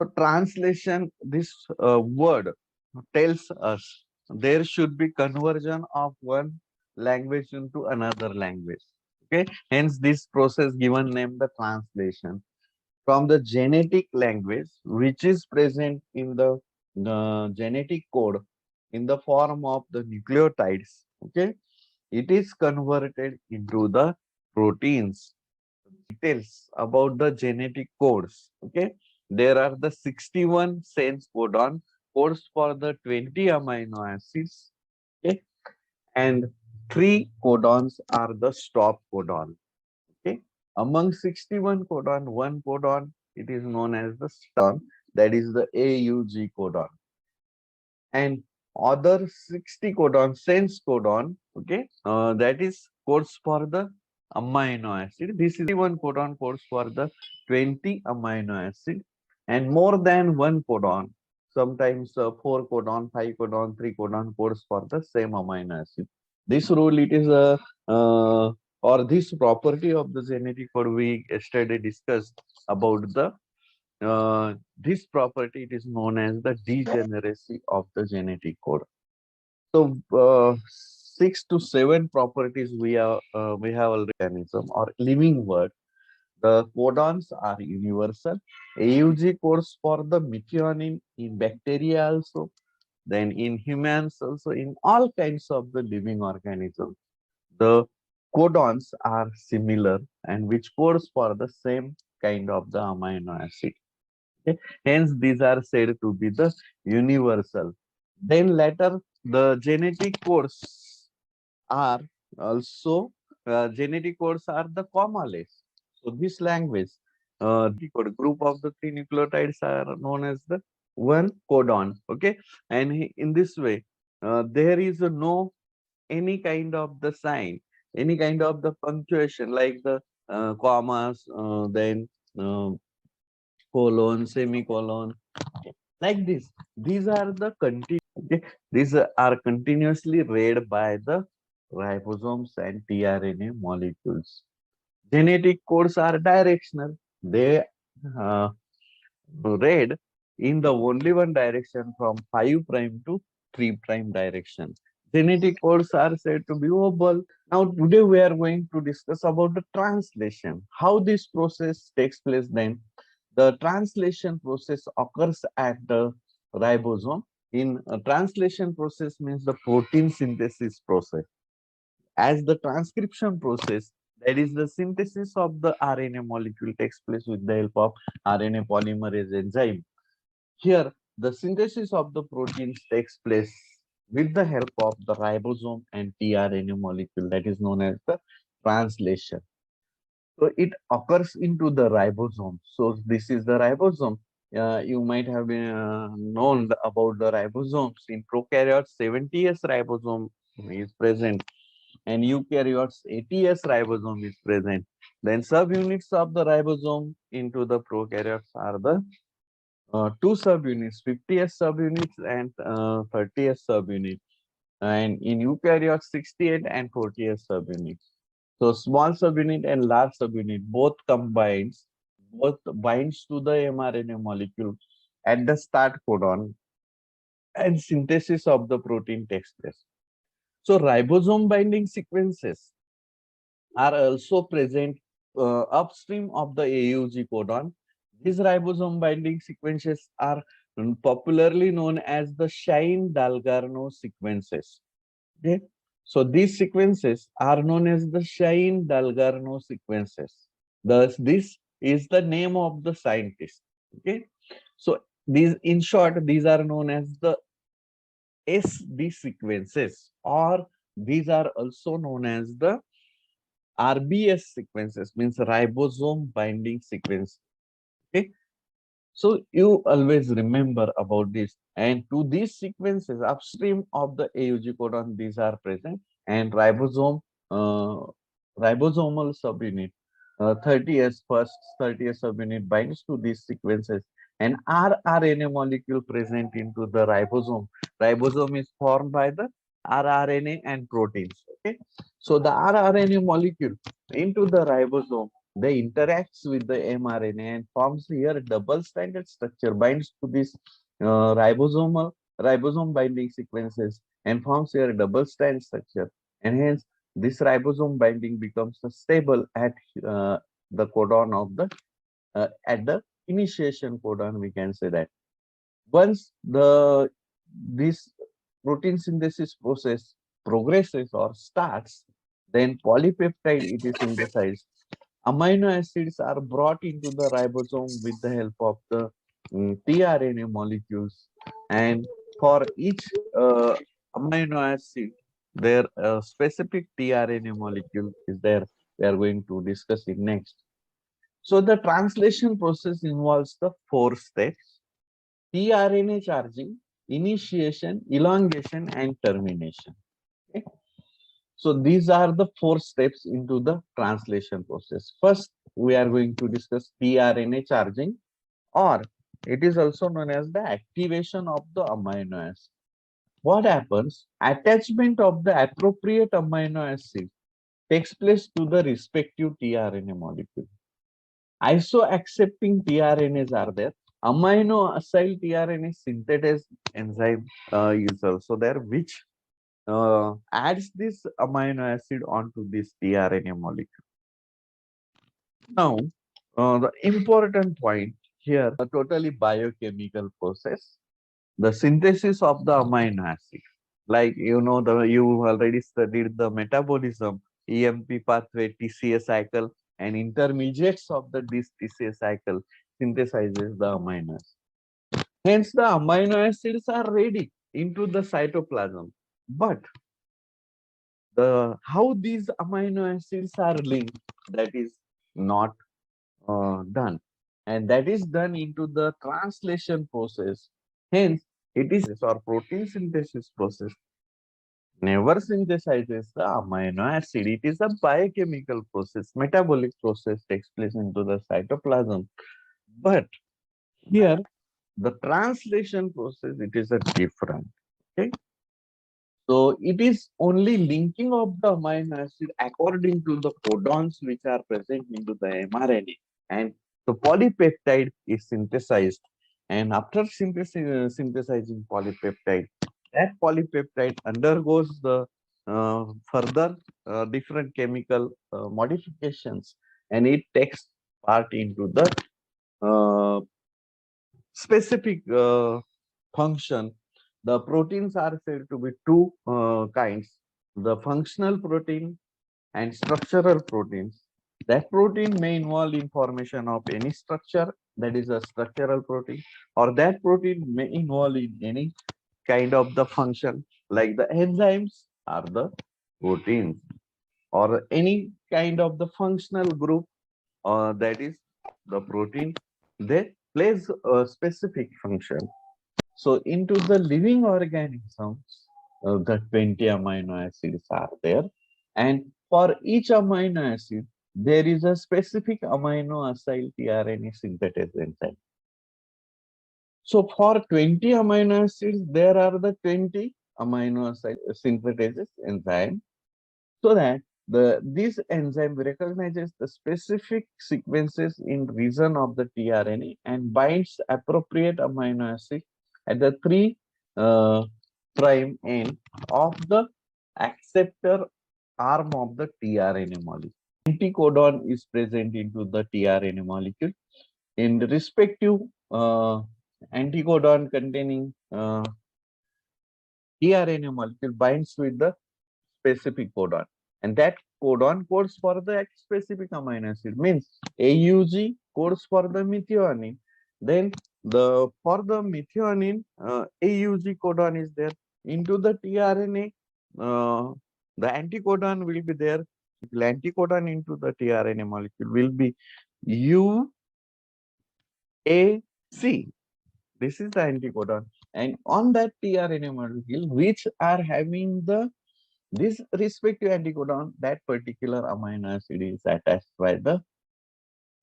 So translation, this word tells us there should be conversion of one language into another language. Okay, hence this process given name the translation from the genetic language which is present in the genetic code in the form of the nucleotides. Okay, it is converted into the proteins. Details about the genetic codes. Okay, there are the 61 sense codon codes for the 20 amino acids. Okay, and 3 codons are the stop codon. Okay, among 61 codon, one codon it is known as the stop, that is the AUG codon, and other 60 codon, sense codon, okay, that is codes for the amino acid. This is one codon codes for the 20 amino acid, and more than one codon, sometimes 4 codon, 5 codon, 3 codon codes for the same amino acid. This rule it is a or this property of the genetic code we yesterday discussed about the this property it is known as the degeneracy of the genetic code. So 6 to 7 properties we have already organism or living word. The codons are universal. AUG codes for the methionine in bacteria also, then in humans also, in all kinds of the living organisms. The codons are similar and which codes for the same kind of the amino acid. Okay. Hence, these are said to be the universal. Then later, the genetic codes are also genetic codes are the commaless. So this language, the group of the 3 nucleotides are known as the one codon. Okay, and in this way, there is no any kind of the sign, any kind of the punctuation like the commas, then uh, colon, semicolon, like this. These are the okay, these are continuously read by the ribosomes and tRNA molecules. Genetic codes are directional. They uh, read in the only one direction from 5 prime to 3 prime direction. Genetic codes are said to be oval. Now today we are going to discuss about the translation. How this process takes place then. The translation process occurs at the ribosome. In a translation process means the protein synthesis process. As the transcription process, that is the synthesis of the RNA molecule takes place with the help of RNA polymerase enzyme. Here, the synthesis of the proteins takes place with the help of the ribosome and tRNA molecule, that is known as the translation. So it occurs into the ribosome. So this is the ribosome. You might have been known about the ribosomes. In prokaryotes, 70s ribosome is present, and eukaryotes, 80s ribosome is present. Then subunits of the ribosome into the prokaryotes are the two subunits, 50s subunits and 30s subunit. And in eukaryotes, 68 and 40s subunits. So small subunit and large subunit both binds to the mRNA molecule at the start codon, and synthesis of the protein takes place. So ribosome binding sequences are also present upstream of the AUG codon. These ribosome binding sequences are popularly known as the Shine-Dalgarno sequences. Okay, so these sequences are known as the Shine-Dalgarno sequences. Thus, this is the name of the scientist. Okay, so these, in short, these are known as the SD sequences, or these are also known as the RBS sequences, means ribosome binding sequence. Okay, so you always remember about this. And to these sequences upstream of the AUG codon, these are present, and uh, ribosomal subunit 30s first 30s subunit binds to these sequences, and rRNA molecule present into the ribosome. Ribosome is formed by the rRNA and proteins. Okay, so the rRNA molecule into the ribosome they interacts with the mRNA and forms here a double-stranded structure, binds to this ribosome binding sequences and forms here a double-strand structure. And hence, this ribosome binding becomes stable uh, the codon of the at the initiation codon. We can say that once this protein synthesis process progresses or starts, then polypeptide it is synthesized. Amino acids are brought into the ribosome with the help of the tRNA molecules, and for each amino acid, their specific tRNA molecule is there. We are going to discuss it next. So the translation process involves the four steps: tRNA charging, initiation, elongation, and termination. Okay? So these are the four steps into the translation process. First, we are going to discuss tRNA charging, or it is also known as the activation of the amino acid. What happens? Attachment of the appropriate amino acid takes place to the respective tRNA molecule. Iso-accepting tRNAs are there. Amino acyl tRNA synthetase enzyme is also there, which adds this amino acid onto this tRNA molecule. Now, the important point here, a totally biochemical process, the synthesis of the amino acid. Like you already studied the metabolism, EMP pathway, TCA cycle, and intermediates of this TCA cycle synthesizes the amino acid. Hence, the amino acids are ready into the cytoplasm. But how these amino acids are linked, that is not done, and that is done into the translation process. Hence, it is or protein synthesis process never synthesizes the amino acid. It is a biochemical process, metabolic process takes place into the cytoplasm. But here, the translation process, it is a different. Okay. So it is only linking of the amino acid according to the codons which are present into the mRNA, and the polypeptide is synthesized. And after synthesizing polypeptide, that polypeptide undergoes the further different chemical modifications, and it takes part into the uh, specific function. The proteins are said to be two kinds: the functional protein and structural proteins. That protein may involve information of any structure, that is a structural protein, or that protein may involve in any kind of the function, like the enzymes are the proteins, or any kind of the functional group, that is the protein, they plays a specific function. So into the living organisms, the 20 amino acids are there, and for each amino acid, there is a specific amino acyl tRNA synthetase enzyme. So for 20 amino acids, there are the 20 amino acyl synthetases enzyme, so that this enzyme recognizes the specific sequences in region of the tRNA and binds appropriate amino acid at the 3 uh, prime end of the acceptor arm of the tRNA molecule. Anticodon is present into the tRNA molecule. In the respective anticodon containing tRNA molecule binds with the specific codon, and that codon codes for the specific amino acid. Means AUG codes for the methionine. Then for the methionine, AUG codon is there. Into the tRNA, the anticodon will be there. The anticodon into the tRNA molecule will be UAC. This is the anticodon, and on that tRNA molecule, which are having this respective anticodon, that particular amino acid is attached by the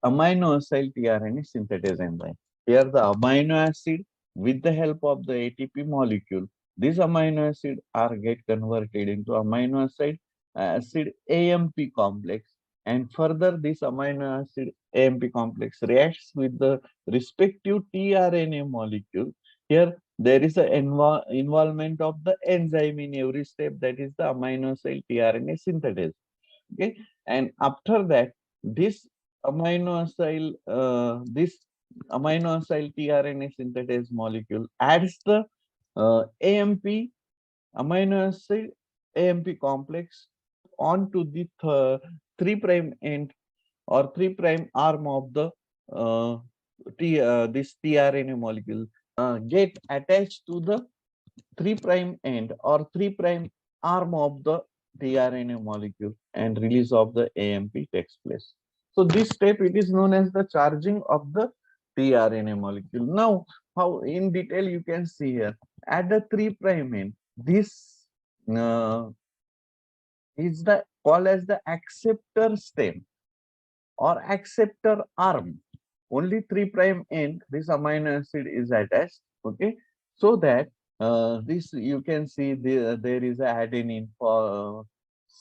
amino acyl tRNA synthetase enzyme. Here the amino acid, with the help of the ATP molecule, this amino acid are get converted into amino acid AMP complex, And further, this amino acid AMP complex reacts with the respective tRNA molecule. Here, there is an involvement of the enzyme in every step, that is the amino acid tRNA synthetase. Okay, and after that, this this amino acid tRNA synthetase molecule adds the AMP amino acid AMP complex onto the 3 prime end or 3 prime arm of the uh, this tRNA molecule get attached to the 3 prime end or 3 prime arm of the tRNA molecule, and release of the AMP takes place. So this step, it is known as the charging of the tRNA molecule. Now, how in detail you can see here, at the 3 prime end, this uh, is the called as the acceptor stem or acceptor arm. Only 3 prime end this amino acid is attached. Okay, so that this you can see there is a adenine for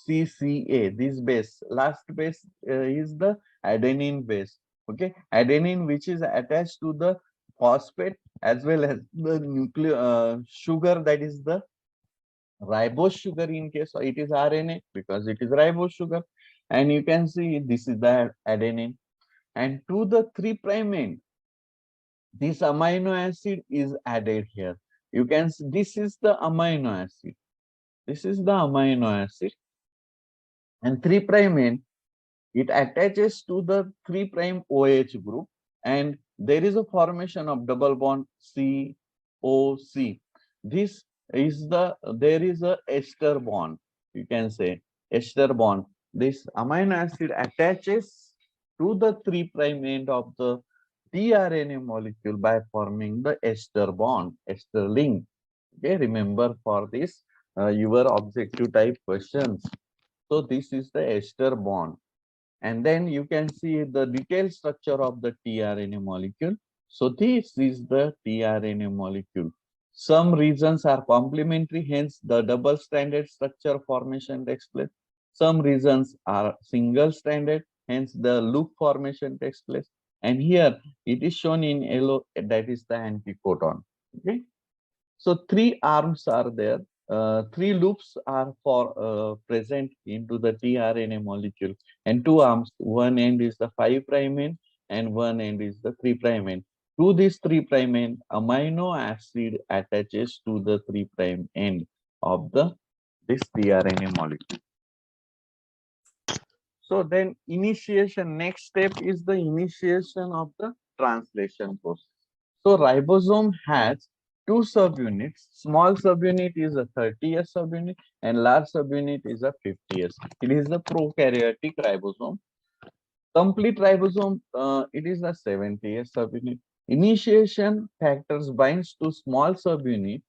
CCA. This base, last base is the adenine base. Okay, adenine which is attached to the phosphate as well as the nuclear sugar, that is the ribose sugar. In case it is RNA, because it is ribose sugar, and you can see this is the adenine, and to the 3 prime end this amino acid is added here. You can see this is the amino acid, this is the amino acid, and 3 prime end it attaches to the 3 prime OH group, and there is a formation of double bond COC. This is there is a ester bond, you can say ester bond. This amino acid attaches to the 3 prime end of the tRNA molecule by forming the ester bond, ester link. Okay, remember for this your objective type questions. So this is the ester bond. And then you can see the detailed structure of the tRNA molecule. So this is the tRNA molecule. Some regions are complementary, hence the double-stranded structure formation takes place. Some regions are single-stranded, hence the loop formation takes place. And here it is shown in yellow, that is the anticodon. Okay. So 3 arms are there. 3 loops are present into the tRNA molecule, and 2 arms. One end is the 5 prime end, and one end is the 3 prime end. To this 3 prime end, amino acid attaches to the 3 prime end of this tRNA molecule. So then initiation, next step is the initiation of the translation process. So ribosome has 2 subunits. Small subunit is a 30S subunit and large subunit is a 50S. It is the prokaryotic ribosome. Complete ribosome, it is a 70S subunit. Initiation factors binds to small subunit,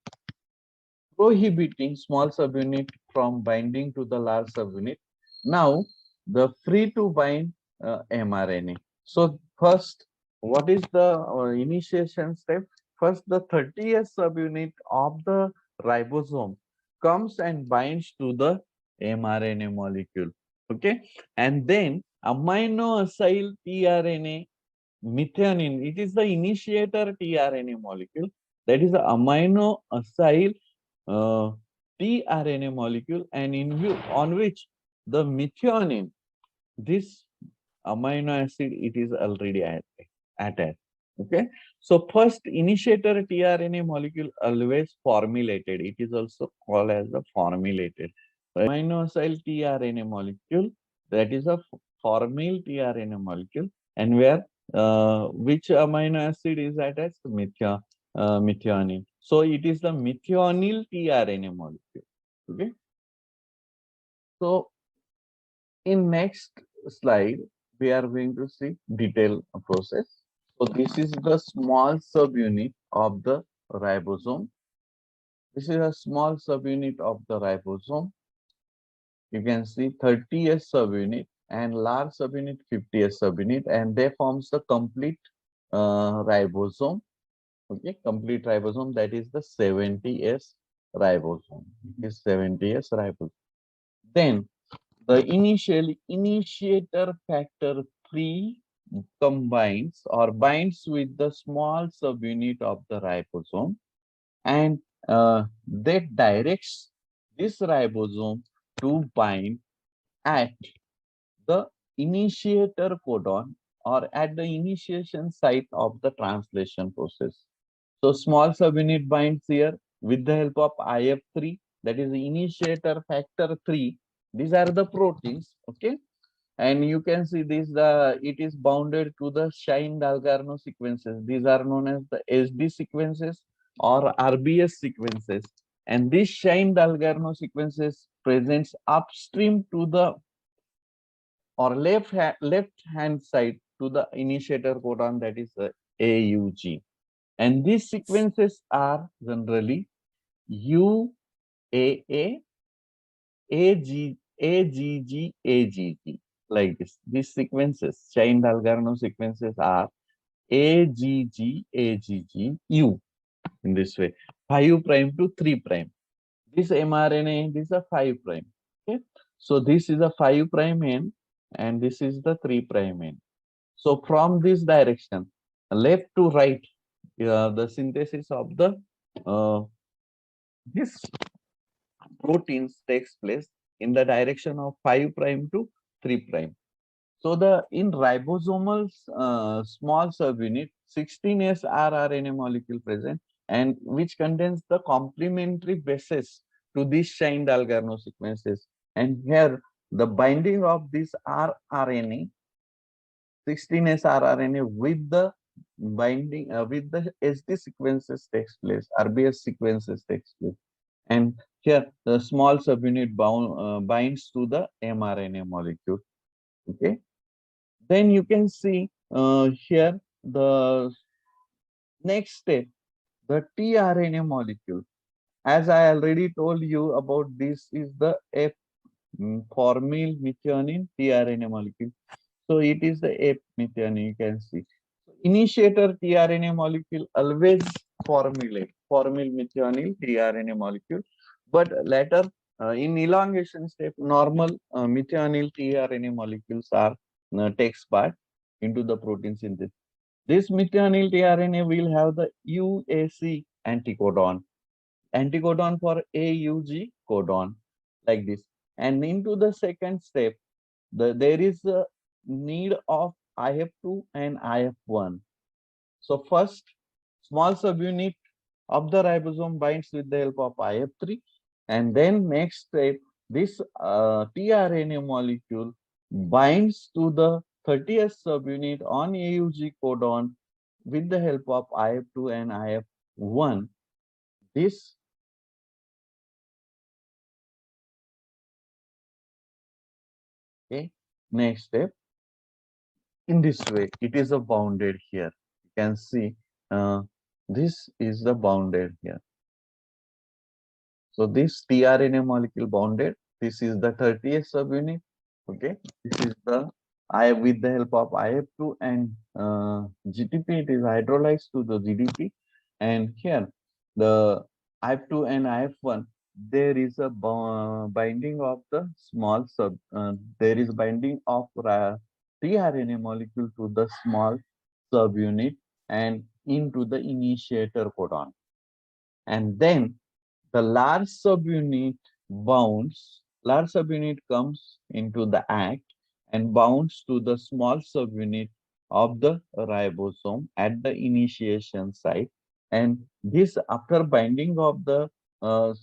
prohibiting small subunit from binding to the large subunit. Now, the free to bind mRNA. So first, what is the initiation step? First, the 30th subunit of the ribosome comes and binds to the mRNA molecule. Okay, and then amino acyl tRNA methionine. It is the initiator tRNA molecule. That is the amino acyl tRNA molecule, and on which the methionine, this amino acid, it is already attached. Okay, so first initiator tRNA molecule always formulated. It is also called as the formulated amino acyl tRNA molecule. That is a formyl tRNA molecule, and where which amino acid is attached? Methionine. So it is the methionine tRNA molecule. Okay. So in next slide, we are going to see detailed process. So this is the small subunit of the ribosome. This is a small subunit of the ribosome. You can see 30S subunit and large subunit 50S subunit, and they forms the complete ribosome. Okay, complete ribosome, that is the 70S ribosome. It is 70S ribosome. Then The initiator factor 3 combines or binds with the small subunit of the ribosome, and that directs this ribosome to bind at the initiator codon or at the initiation site of the translation process. So small subunit binds here with the help of IF3, that is the initiator factor 3. These are the proteins, okay? And you can see this, it is bounded to the Shine-Dalgarno sequences. These are known as the SD sequences or RBS sequences. And this Shine-Dalgarno sequences presents upstream to the or left hand side to the initiator codon, that is the AUG. And these sequences are generally UAA, AGG, like this. These sequences, Shine-Dalgarno sequences are AGG, U in this way, 5 prime to 3 prime. This mRNA, this is a 5 prime. Okay, so this is a 5 prime end, and this is the 3 prime end. So from this direction, left to right, the synthesis of the this proteins takes place in the direction of 5 prime to 3 prime. So the in ribosomal small subunit, 16S rRNA molecule present, and which contains the complementary bases to these Shine-Dalgarno sequences. And here the binding of this rRNA, 16S rRNA with the binding with the SD sequences takes place, RBS sequences takes place. And here the small subunit binds to the mRNA molecule. Okay. Then you can see here the next step, the tRNA molecule. As I already told you about, this is the F formyl methionine tRNA molecule. So it is the F methionine, you can see. Initiator tRNA molecule always formulate formyl methionine tRNA molecule, but later in elongation step, normal methionine tRNA molecules are takes part into the protein synthesis. This methionine tRNA will have the UAC anticodon for AUG codon, like this. And into the second step, there is a need of IF2 and IF1. So first, small subunit of the ribosome binds with the help of IF3, and then next step, this tRNA molecule binds to the 30th subunit on AUG codon with the help of IF2 and IF1. This okay. Next step, in this way, it is a bounded here. You can see this is the bounded here. So this tRNA molecule bounded. This is the 30th subunit. Okay, this is the I with the help of IF2 and GTP. It is hydrolyzed to the GDP, and here the IF2 and IF1. There is a binding of the small sub. There is binding of tRNA molecule to the small subunit and into the initiator codon, and then the large subunit large subunit comes into the act and bounds to the small subunit of the ribosome at the initiation site. And this, after binding of the large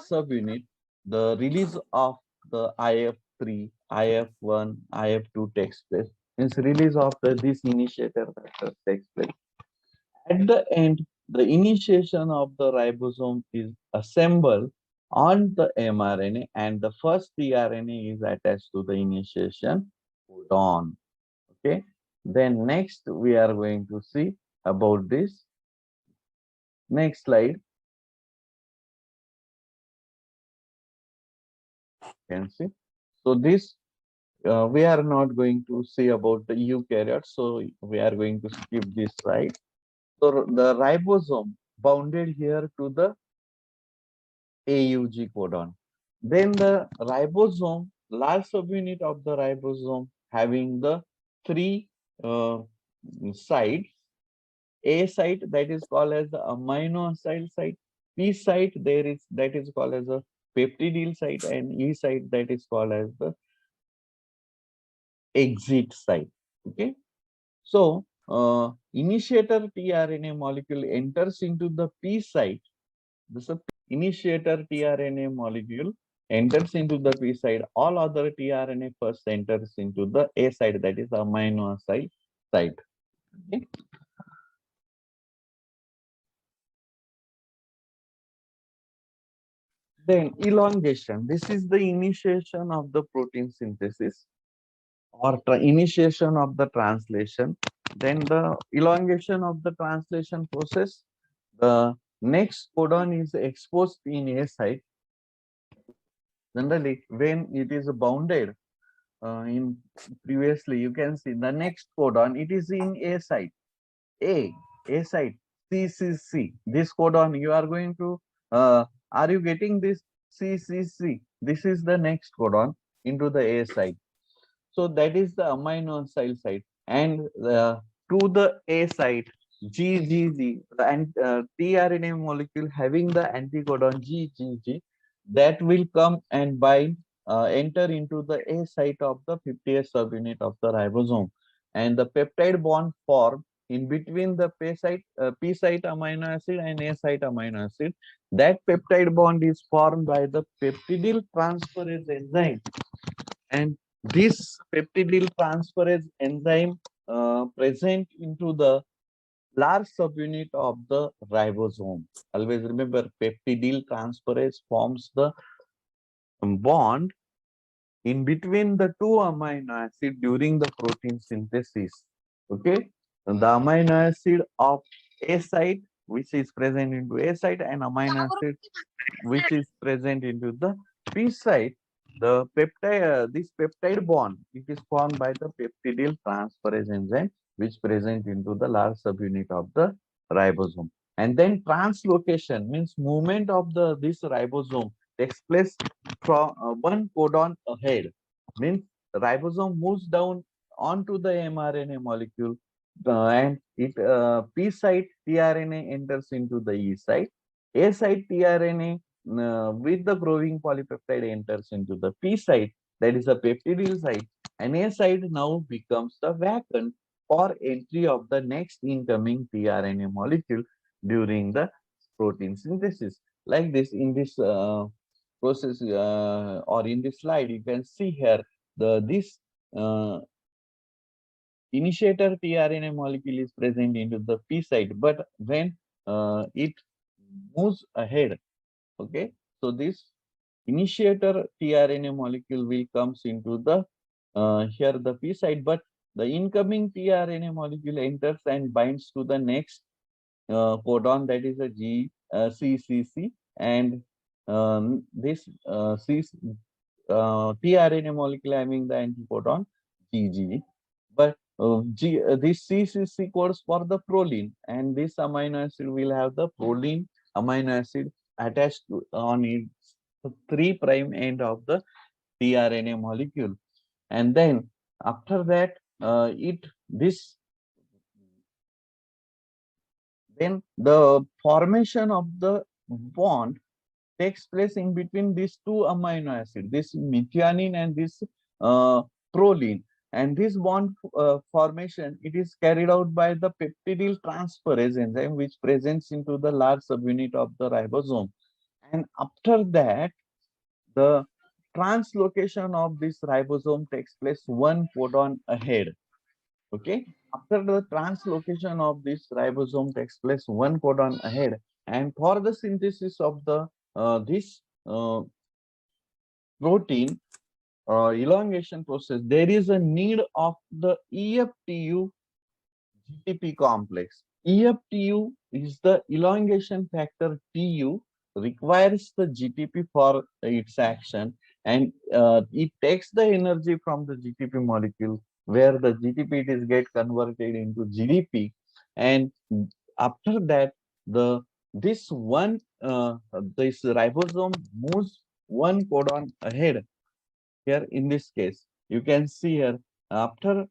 subunit, the release of the IF3, IF1, IF2 takes place. Means release of this initiator factor takes place. At the end, the initiation of the ribosome is assembled on the mRNA, and the first tRNA is attached to the initiation codon. Okay. Then next we are going to see about this. Next slide. You can see. So this we are not going to see about the eukaryotes, so we are going to skip this slide. So the ribosome bounded here to the AUG codon. Then the ribosome, large subunit of the ribosome having the three sites. A site that is called as the amino acid site, P site there is that is called as a peptidyl site, and E site that is called as the exit site. Okay, so initiator tRNA molecule enters into the P site. This is initiator tRNA molecule enters into the P site. All other tRNA first enters into the A site, that is amino acid site. Okay. Then elongation. This is the initiation of the protein synthesis or initiation of the translation. Then the elongation of the translation process. The next codon is exposed in A site. Generally, when it is bounded in previously, you can see the next codon, it is in A site. A, A site, C, C, C. This codon, you are going to, are you getting this C, C, C? This is the next codon into the A site. So that is the amino acid site. And to the A site, GGG, the tRNA molecule having the anticodon GGG, that will come and bind, enter into the A site of the 50th subunit of the ribosome. And the peptide bond form in between the P site amino acid and A site amino acid. That peptide bond is formed by the peptidyl transferase enzyme, and this peptidyl transferase enzyme present into the large subunit of the ribosome. Always remember, peptidyl transferase forms the bond in between the two amino acid during the protein synthesis. Okay, and the amino acid of A site, which is present into A site, and amino acid which is present into the P site. The peptide, this peptide bond, it is formed by the peptidyl transferase enzyme, which present into the large subunit of the ribosome. And then translocation means movement of the this ribosome takes place from one codon ahead. Means ribosome moves down onto the mRNA molecule, and it P site tRNA enters into the E site. A site tRNA with the growing polypeptide enters into the P site, that is a peptidyl site, and A site now becomes the vacant for entry of the next incoming tRNA molecule during the protein synthesis. Like this, in this process or in this slide, you can see here this uh, initiator tRNA molecule is present into the P site, but when it moves ahead, okay, so this initiator tRNA molecule will comes into the here the P site, but the incoming tRNA molecule enters and binds to the next codon, that is a CCC, and this tRNA molecule having the anticodon GG, but this CCC codes for the proline, and this amino acid will have the proline amino acid attached to, on its 3' end of the tRNA molecule. And then after that, then the formation of the bond takes place in between these two amino acids, this methionine and this uh, proline. And this bond formation, it is carried out by the peptidyl transferase enzyme, which presents into the large subunit of the ribosome. And after that, the translocation of this ribosome takes place one codon ahead. Okay, after the translocation of this ribosome takes place one codon ahead, and for the synthesis of the this protein elongation process, there is a need of the EFTU GTP complex. EFTU is the elongation factor TU, requires the GTP for its action, and it takes the energy from the GTP molecule, where the GTP it is get converted into GDP, and after that the this one this ribosome moves one codon ahead. Here in this case, you can see here after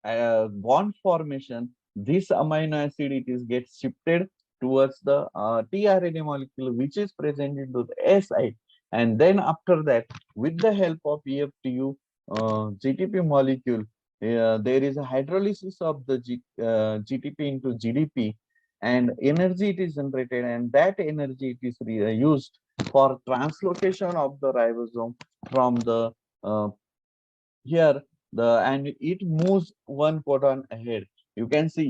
bond formation, this amino acid it is gets shifted towards the tRNA molecule which is present into the A site, and then after that, with the help of EFTU GTP molecule, there is a hydrolysis of the GTP into GDP, and energy it is generated, and that energy it is used for translocation of the ribosome from the here the and it moves one codon ahead. You can see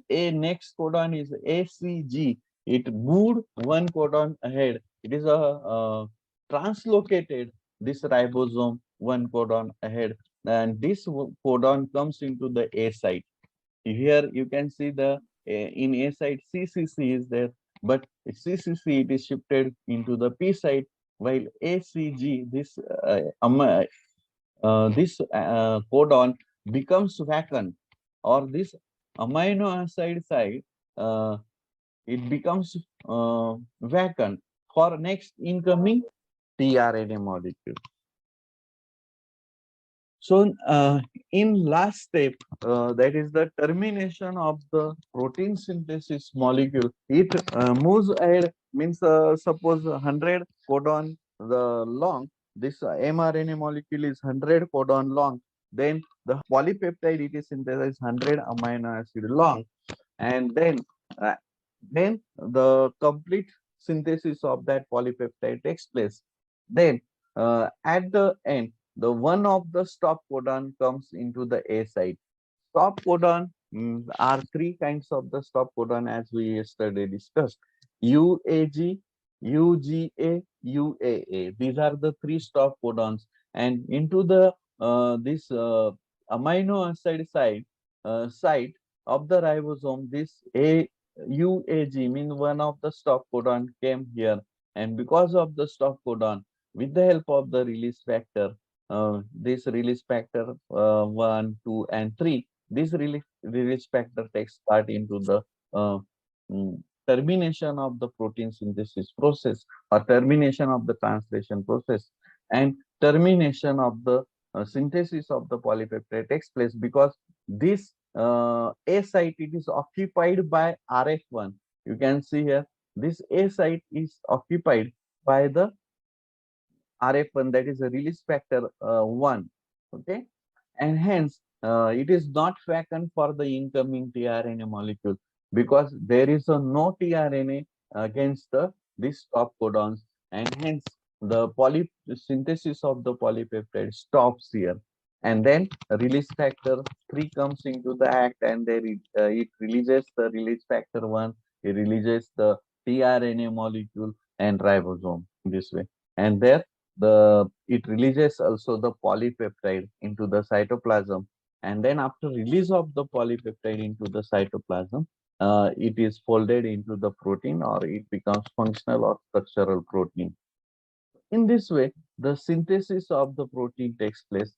a next codon is ACG. It moved one codon ahead. It is a translocated this ribosome one codon ahead, and this codon comes into the A site. Here you can see the in A site CCC is there, but CCC it is shifted into the P site, while ACG this codon becomes vacant, or this amino acid site uh, it becomes vacant for next incoming tRNA molecule. So in last step, that is the termination of the protein synthesis molecule. It moves ahead, means suppose 100 codon the long, this mRNA molecule is 100 codon long, then the polypeptide it is synthesized 100 amino acid long, and uh, then the complete synthesis of that polypeptide takes place. Then at the end, the one of the stop codon comes into the A site. Stop codon are three kinds of the stop codon as we yesterday discussed. UAG, UGA, UAA. These are the three stop codons, and into the this amino acid site of the ribosome, this UAG means one of the stop codon came here, and because of the stop codon, with the help of the release factor, this release factor 1, 2, and 3, this release factor takes part into the uh, termination of the protein synthesis process, or termination of the translation process, and termination of the synthesis of the polypeptide takes place, because this A site it is occupied by RF1. You can see here this A site is occupied by the RF1, that is a release factor 1. Okay, and hence it is not vacant for the incoming tRNA molecule, because there is a no tRNA against these stop codons, and hence the synthesis of the polypeptide stops here, and then release factor 3 comes into the act, and there it releases the release factor 1, it releases the tRNA molecule and ribosome this way, and there it releases also the polypeptide into the cytoplasm, and then after release of the polypeptide into the cytoplasm, it is folded into the protein, or it becomes functional or structural protein. In this way, the synthesis of the protein takes place,